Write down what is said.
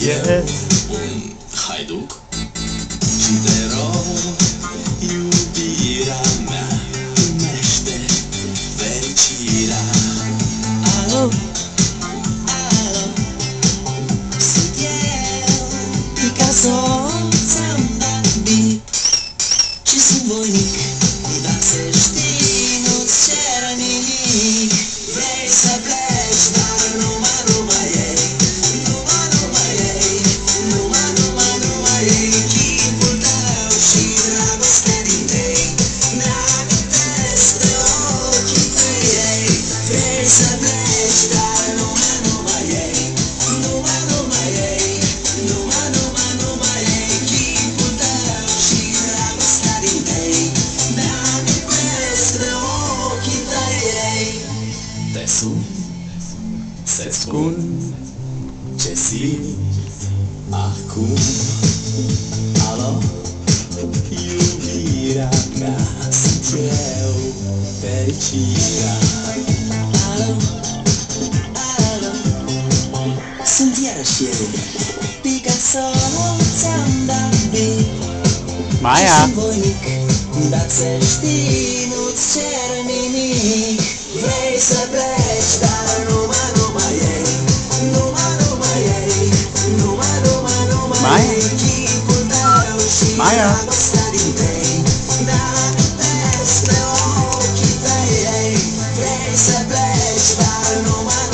e un haiduc. Și te rog, iubirea mea, primește fericirea. Alo, alo, sunt eu, Picasso, ți-am dat beat și sunt voinic, dar să știi, nu-ți cer nimic. Vrei să pleci, dar numai ei, numai ei, numai ei, chipul tău și dragostea din tei, mi-amintesc de ochii tăi. Vrei să pleci, dar numai ei, numai ei, numai ei, chipul tău și dragostea din tei, mi-amintesc de ochii tăi. Te sun, să-ți spun ce simt acum. Alo, iubirea mea, sunt eu, fericirea. Alo, alo, sunt iarăși eu, Picasso, ți-am dat beat. Maia! Sunt voinic, dar să știi, nu-ți cer nimic. Vrei să pleci, dar numai ei, numai ei, numai ei, chipul tău și dragostea din tei, mi-amintesc de ochii tăi. Vrei să pleci, dar numai